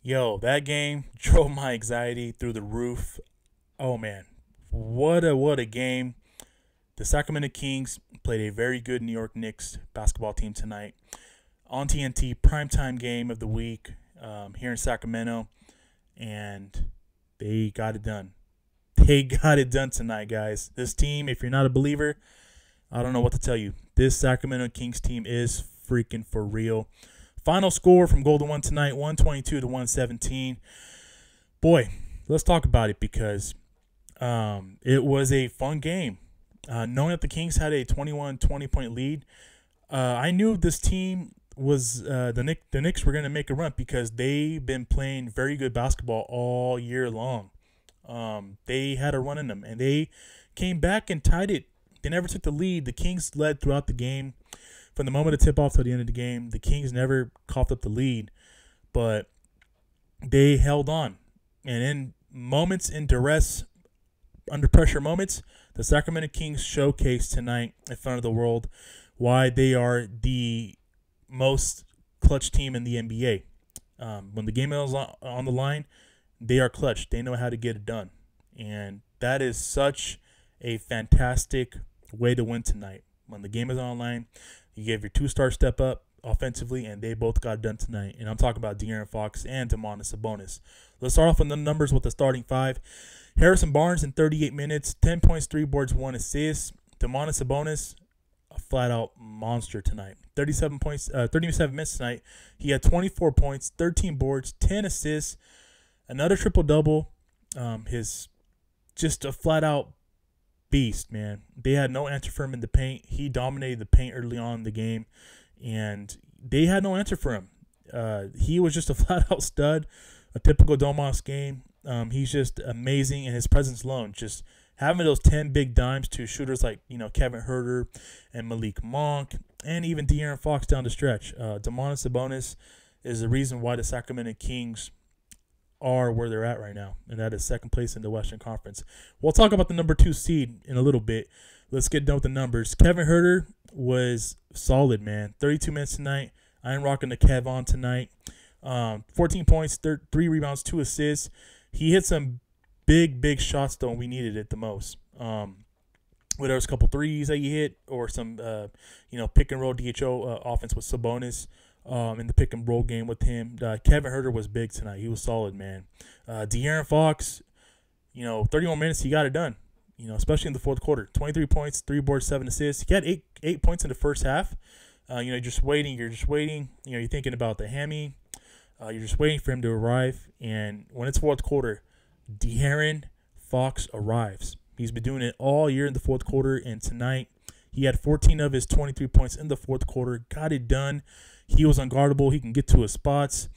Yo, that game drove my anxiety through the roof. Oh man, what a game! The Sacramento Kings played a very good New York Knicks basketball team tonight on TNT, primetime game of the week here in Sacramento, and they got it done. They got it done tonight, guys. This team, if you're not a believer, I don't know what to tell you. This Sacramento Kings team is freaking for real. Final score from Golden One tonight, 122 to 117. Boy, let's talk about it because it was a fun game. Knowing that the Kings had a 21-20 point lead, I knew this team was the Knicks were going to make a run because they've been playing very good basketball all year long. They had a run in them, and they came back and tied it. They never took the lead. The Kings led throughout the game. From the moment of tip-off to the end of the game, the Kings never coughed up the lead, but they held on. And in moments in duress, under pressure moments, the Sacramento Kings showcased tonight in front of the world why they are the most clutch team in the NBA. When the game is on the line, they are clutch. They know how to get it done. And that is such a fantastic way to win tonight. When the game is online, you gave your two-star step up offensively, and they both got it done tonight. And I'm talking about De'Aaron Fox and Domantas Sabonis. Let's start off on the numbers with the starting five. Harrison Barnes in 38 minutes, 10 points, 3 boards, 1 assist. Domantas Sabonis, a flat-out monster tonight. 37 minutes tonight. He had 24 points, 13 boards, 10 assists, another triple-double. His just a flat-out beast, man. They had no answer for him in the paint. He dominated the paint early on in the game, and they had no answer for him. He was just a flat-out stud, a typical Domas game. He's just amazing, and his presence alone, just having those 10 big dimes to shooters like, Kevin Huerter and Malik Monk, and even De'Aaron Fox down the stretch. Domantas Sabonis is the reason why the Sacramento Kings are where they're at right now, and that is second place in the Western Conference. We'll talk about the number 2 seed in a little bit. Let's get done with the numbers. Kevin Huerter was solid, man. 32 minutes tonight. I am rocking the Kev on tonight. 14 points, 3 rebounds, 2 assists. He hit some big shots, though, when we needed it the most. Whether it was a couple threes that he hit or some, pick and roll DHO offense with Sabonis. In the pick and roll game with him. Kevin Huerter was big tonight. He was solid, man. De'Aaron Fox, 31 minutes, he got it done, especially in the fourth quarter. 23 points, 3 boards, 7 assists. He had eight points in the first half. You're just waiting. You're thinking about the hammy. You're just waiting for him to arrive. And when it's fourth quarter, De'Aaron Fox arrives. He's been doing it all year in the fourth quarter, and tonight he had 14 of his 23 points in the fourth quarter. Got it done. He was unguardable. He can get to his spots.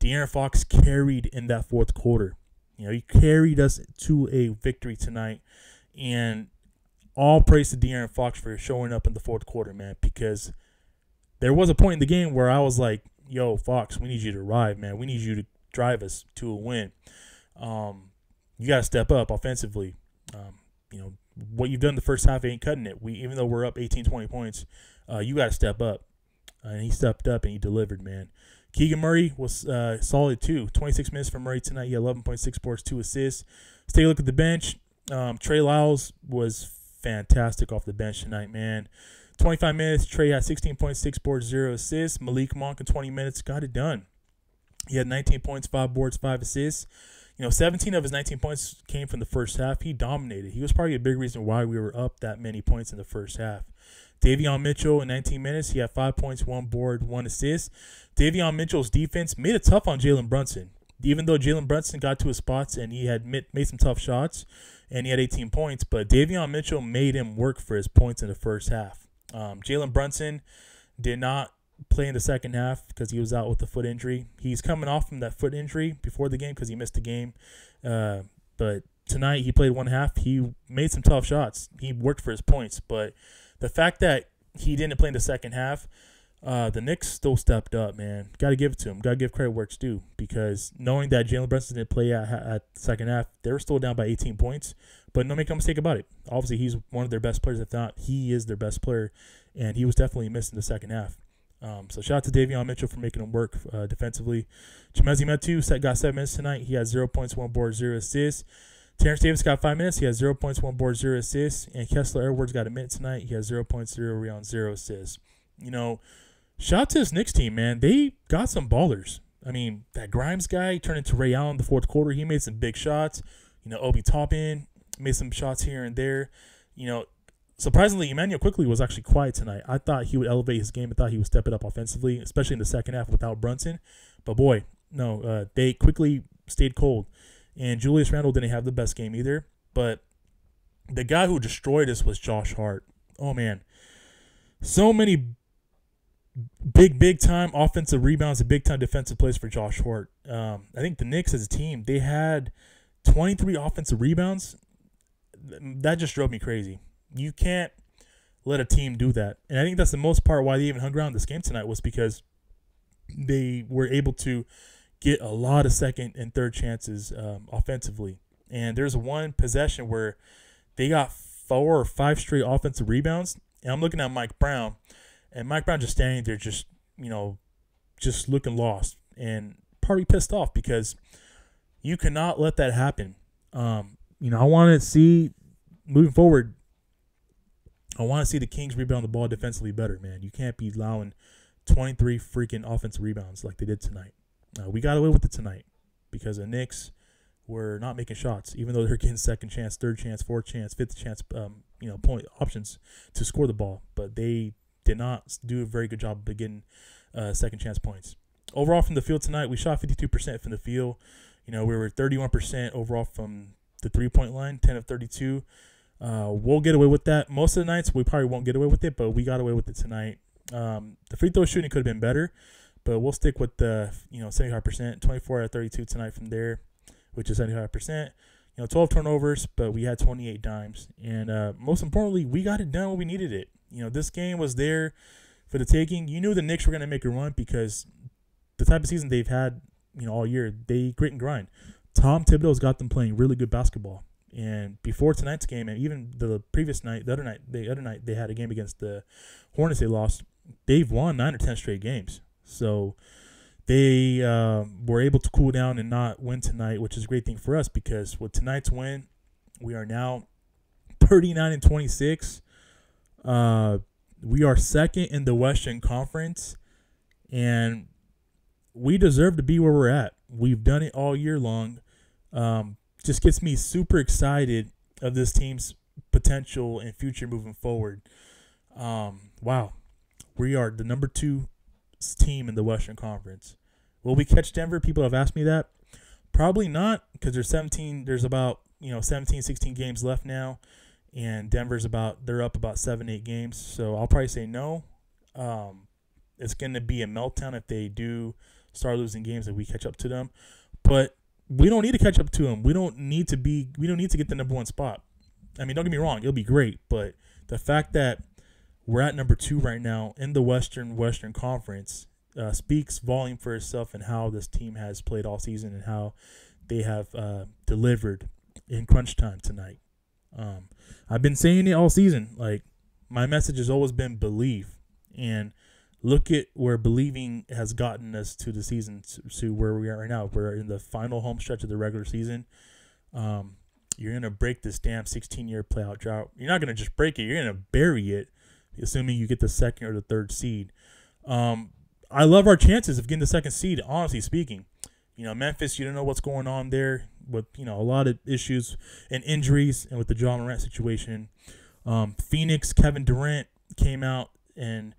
De'Aaron Fox carried in that fourth quarter. He carried us to a victory tonight. And all praise to De'Aaron Fox for showing up in the fourth quarter, man, because there was a point in the game where I was like, yo, Fox, we need you to arrive, man. We need you to drive us to a win. You got to step up offensively. What you've done in the first half ain't cutting it. Even though we're up 18, 20 points, you got to step up. And he stepped up and he delivered, man. Keegan Murray was solid too. 26 minutes for Murray tonight. He had 11.6 boards, 2 assists. Let's take a look at the bench. Trey Lyles was fantastic off the bench tonight, man. 25 minutes. Trey had 16.6 boards, 0 assists. Malik Monk in 20 minutes got it done. He had 19 points, 5 boards, 5 assists. 17 of his 19 points came from the first half. He dominated. He was probably a big reason why we were up that many points in the first half. Davion Mitchell in 19 minutes, he had 5 points, 1 board, 1 assist. Davion Mitchell's defense made it tough on Jalen Brunson. Even though Jalen Brunson got to his spots and he had made some tough shots and he had 18 points, but Davion Mitchell made him work for his points in the first half. Jalen Brunson did not play in the second half because he was out with a foot injury. He's coming off from that foot injury before the game because he missed the game. But tonight he played one half. He made some tough shots. He worked for his points, but the fact that he didn't play in the second half, the Knicks still stepped up, man. Got to give it to him. Got to give credit where it's due because knowing that Jalen Brunson didn't play at the second half, they were still down by 18 points. But no make no mistake about it. Obviously, he's one of their best players. If not, he is their best player, and he was definitely missing the second half. So shout out to Davion Mitchell for making him work defensively. Chimezie Metu got 7 minutes tonight. He has 0 points, 1 board, 0 assists. Terrence Davis got 5 minutes. He has 0 points, 1 board, 0 assists. And Kessler Edwards got a minute tonight. He has 0 points, 0 rebounds, 0 assists. Shout out to this Knicks team, man. They got some ballers. I mean, that Grimes guy turned into Ray Allen in the fourth quarter. He made some big shots. Obi Toppin made some shots here and there. Surprisingly, Emmanuel Quickly was actually quiet tonight. I thought he would elevate his game. I thought he would step it up offensively, especially in the second half without Brunson. But boy, no, they quickly stayed cold. And Julius Randle didn't have the best game either. But the guy who destroyed us was Josh Hart. Oh, man. So many big time offensive rebounds and big time defensive plays for Josh Hart. I think the Knicks as a team, they had 23 offensive rebounds. That just drove me crazy. You can't let a team do that. And I think that's the most part why they even hung around this game tonight was because they were able to get a lot of second and third chances offensively. And there's one possession where they got 4 or 5 straight offensive rebounds. And I'm looking at Mike Brown. And Mike Brown just standing there just looking lost. And probably pissed off because you cannot let that happen. I want to see, moving forward, I want to see the Kings rebound the ball defensively better, man. You can't be allowing 23 freaking offensive rebounds like they did tonight. We got away with it tonight because the Knicks were not making shots, even though they're getting second chance, third chance, fourth chance, fifth chance, point options to score the ball. But they did not do a very good job of getting second chance points. Overall from the field tonight, we shot 52% from the field. We were 31% overall from the 3-point line, 10 of 32. We'll get away with that. Most of the nights we probably won't get away with it, but we got away with it tonight. The free throw shooting could have been better, but we'll stick with the 75%, 24 out of 32 tonight from there, which is 75%. 12 turnovers, but we had 28 dimes, and most importantly, we got it done when we needed it. This game was there for the taking. You knew the Knicks were going to make a run because the type of season they've had, all year, they grit and grind. Tom Thibodeau's got them playing really good basketball. And before tonight's game, and even the previous night, the other night they had a game against the Hornets they lost. They've won 9 or 10 straight games. So they were able to cool down and not win tonight, which is a great thing for us because with tonight's win, we are now 39-26. We are second in the Western Conference, and we deserve to be where we're at. We've done it all year long. Just gets me super excited of this team's potential and future moving forward. Wow. We are the number 2 team in the Western Conference. Will we catch Denver? People have asked me that. Probably not because there's about 17, 16 games left now. And they're up about 7-8 games. So I'll probably say no. It's going to be a meltdown if they do start losing games and we catch up to them. But we don't need to catch up to them. We don't need to get the number 1 spot. I mean, don't get me wrong, it'll be great, but the fact that we're at number 2 right now in the Western Conference speaks volume for itself and how this team has played all season and how they have delivered in crunch time tonight. I've been saying it all season. Like, my message has always been believe, and look at where believing has gotten us to the season, to where we are right now. We're in the final home stretch of the regular season. You're going to break this damn 16-year playoff drought. You're not going to just break it. You're going to bury it, assuming you get the second or the third seed. I love our chances of getting the second seed, honestly speaking. Memphis, you don't know what's going on there with, a lot of issues and injuries and with the John Morant situation. Phoenix, Kevin Durant came out and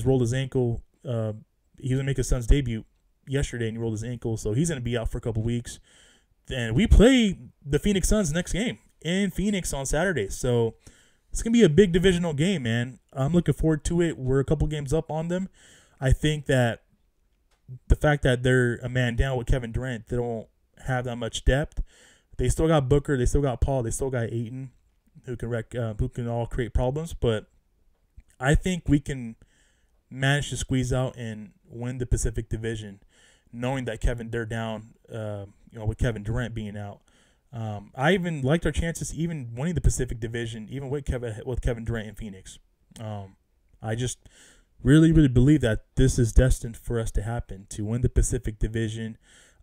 rolled his ankle. He was going to make his son's debut yesterday, and he rolled his ankle, so he's going to be out for a couple weeks. And we play the Phoenix Suns next game in Phoenix on Saturday, so it's going to be a big divisional game, man. I'm looking forward to it. We're a couple games up on them. I think that the fact that they're a man down with Kevin Durant, they don't have that much depth. They still got Booker, they still got Paul, they still got Ayton, who can all create problems, but I think we can manage to squeeze out and win the Pacific Division, knowing that they're down, with Kevin Durant being out. I even liked our chances even winning the Pacific Division, even with Kevin Durant in Phoenix. I just really, really believe that this is destined for us to happen, to win the Pacific Division,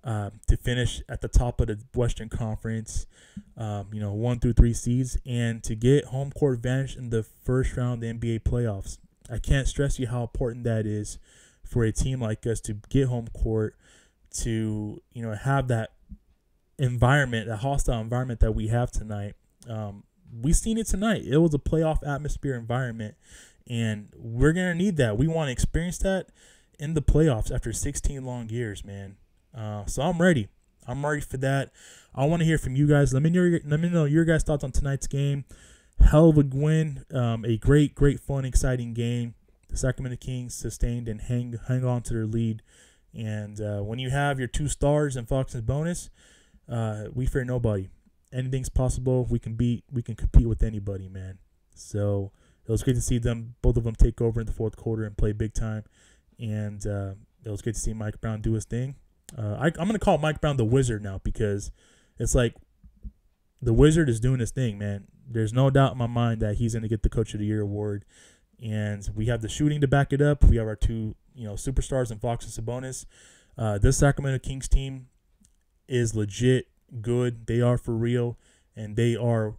to finish at the top of the Western Conference, 1 through 3 seeds, and to get home court advantage in the first round of the NBA playoffs. I can't stress you how important that is for a team like us to get home court, to have that environment, that hostile environment that we have tonight. We seen it tonight. It was a playoff atmosphere environment, and we're gonna need that. We want to experience that in the playoffs after 16 long years, man. So I'm ready. I'm ready for that. I want to hear from you guys. Let me know your guys' thoughts on tonight's game. Hell of a win. A great, fun, exciting game. The Sacramento Kings sustained and hang on to their lead. And when you have your 2 stars and Fox and bonus, we fear nobody. Anything's possible. We can compete with anybody, man. So it was great to see both of them take over in the fourth quarter and play big time. And it was great to see Mike Brown do his thing. I'm going to call Mike Brown the Wizard now, because it's like the Wizard is doing his thing, man. There's no doubt in my mind that he's going to get the Coach of the Year award. And we have the shooting to back it up. We have our 2 superstars in Fox and Sabonis. This Sacramento Kings team is legit good. They are for real, and they are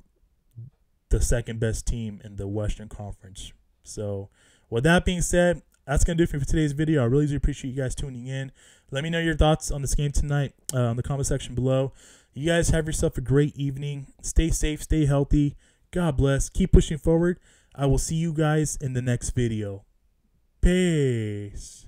the second best team in the Western Conference. So with that being said, that's going to do it for today's video. I really do appreciate you guys tuning in. Let me know your thoughts on this game tonight in the comment section below. You guys have yourself a great evening. Stay safe, stay healthy. God bless. Keep pushing forward. I will see you guys in the next video. Peace.